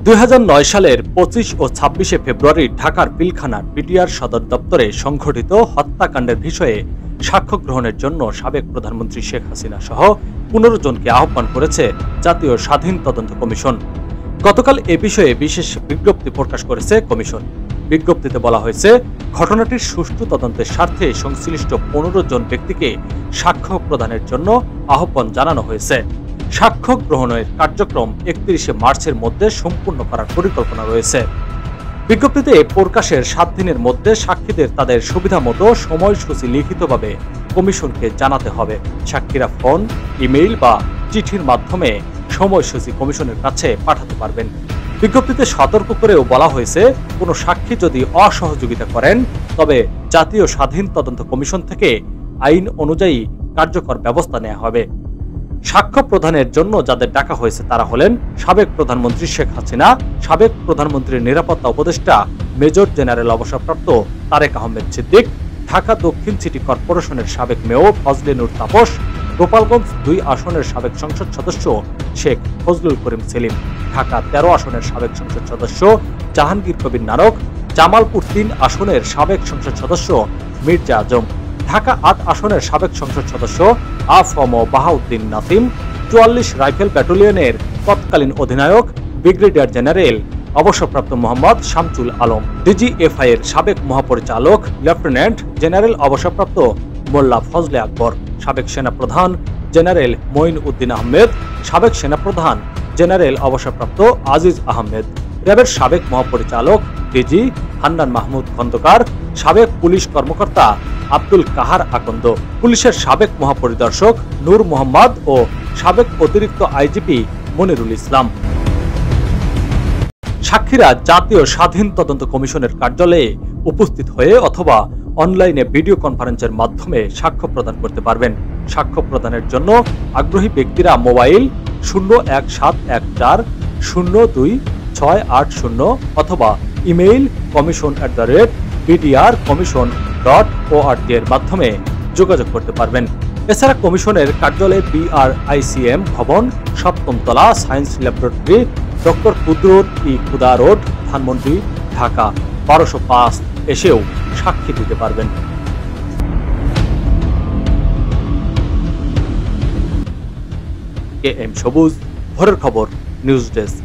2009 সালের 25 ও 26 ফেব্রুয়ারি ঢাকার পিলখানার বিডিআর সদর দপ্তরে সংঘটিত হত্যাকাণ্ডের বিষয়ে সাক্ষ্য গ্রহণের জন্য সাবেক প্রধানমন্ত্রী শেখ হাসিনা সহ 15 জনকে আহ্বান করেছে জাতীয় স্বাধীন তদন্ত কমিশন। গতকাল এ বিষয়ে বিশেষ বিজ্ঞপ্তি প্রকাশ করেছে কমিশন। বিজ্ঞপ্তিতে বলা হয়েছে, ঘটনাটির সুষ্ঠু তদন্তের স্বার্থে সংশ্লিষ্ট 15 জন ব্যক্তিকে সাক্ষ্য প্রদানের জন্য আহ্বান জানানো হয়েছে। সাক্ষ্য গ্রহণের কার্যক্রম 31 মার্চের মধ্যে সম্পূর্ণ করার পরিকল্পনা রয়েছে। বিজ্ঞপ্তিতে প্রকাশের 7 দিনের মধ্যে সাক্ষীদের তাদের সুবিধামতো সময়সূচি লিখিতভাবে কমিশনকে জানাতে হবে। সাক্ষীরা ফোন, ইমেইল বা চিঠির মাধ্যমে সময়সূচি কমিশনের কাছে পাঠাতে পারবেন। বিজ্ঞপ্তিতে সতর্ক করেও বলা হয়েছে, কোনো সাক্ষী যদি অসহযোগিতা করেন তবে জাতীয় স্বাধীন তদন্ত কমিশন থেকে আইন অনুযায়ী কার্যকর ব্যবস্থা নেওয়া হবে। সাক্ষ্য প্রদানের জন্য যাদের ডাকা হয়েছে তারা হলেন সাবেক প্রধানমন্ত্রী শেখ হাসিনা, সাবেক প্রধানমন্ত্রীর নিরাপত্তা উপদেষ্টা মেজর জেনারেল অবসরপ্রাপ্ত তারেক আহমেদ সিদ্দিক, ঢাকা দক্ষিণ সিটি কর্পোরেশনের সাবেক মেয়র ফজলে নূর তাপস, গোপালগঞ্জ 2 আসনের সাবেক সংসদ সদস্য শেখ ফজলুল করিম সেলিম, ঢাকা 13 আসনের সাবেক সংসদ সদস্য জাহাঙ্গীর কবির নানক, জামালপুর 3 আসনের সাবেক সংসদ সদস্য মির্জা আজম, ঢাকা 8 আসনের সাবেক সংসদ সদস্য আফম বাহাউদ্দিন নাসিম, 44 রাইফেল ব্যাটালিয়নের তৎকালীন অধিনায়ক ব্রিগেডিয়ার জেনারেল অবসরপ্রাপ্ত মোহাম্মদ শামসুল আলম, ডিজিএফআই এর সাবেক মহাপরিচালক লেফটেন্যান্ট জেনারেল অবসরপ্রাপ্ত মোল্লা ফজলে আকবর, সাবেক সেনাপ্রধান জেনারেল মঈন উদ্দিন আহমেদ, সাবেক সেনাপ্রধান জেনারেল অবসরপ্রাপ্ত আজিজ আহমেদ, র্যাবের সাবেক মহাপরিচালক ডিজি হান্নান মাহমুদ খন্দকার, সাবেক পুলিশ কর্মকর্তা আব্দুল কাহার আকন্দ, পুলিশের সাবেক মহাপরিদর্শক নূর মোহাম্মদ ও সাবেক অতিরিক্ত আইজিপি মনিরুল ইসলাম। সাক্ষীরা জাতীয় স্বাধীন তদন্ত কমিশনের কার্যালয়ে উপস্থিত হয়ে অথবা অনলাইনে ভিডিও কনফারেন্সের মাধ্যমে সাক্ষ্য প্রদান করতে পারবেন। সাক্ষ্য প্রদানের জন্য আগ্রহী ব্যক্তিরা মোবাইল 01714022680 অথবা ইমেইল commission@bdrcommission.org এর মাধ্যমে যোগাযোগ করতে পারবেন। এছাড়া কমিশনের কার্যালয়ে BRICM ভবন, 7ম তলা, সায়েন্স ল্যাবরেটরি, ডক্টর কুদরত ই খুদা রোড, ধানমন্ডি, ঢাকা 1205 এসেও সাক্ষী দিতে পারবেন। KM সবুজ, ভোরের খবর, নিউজ ডেস্ক।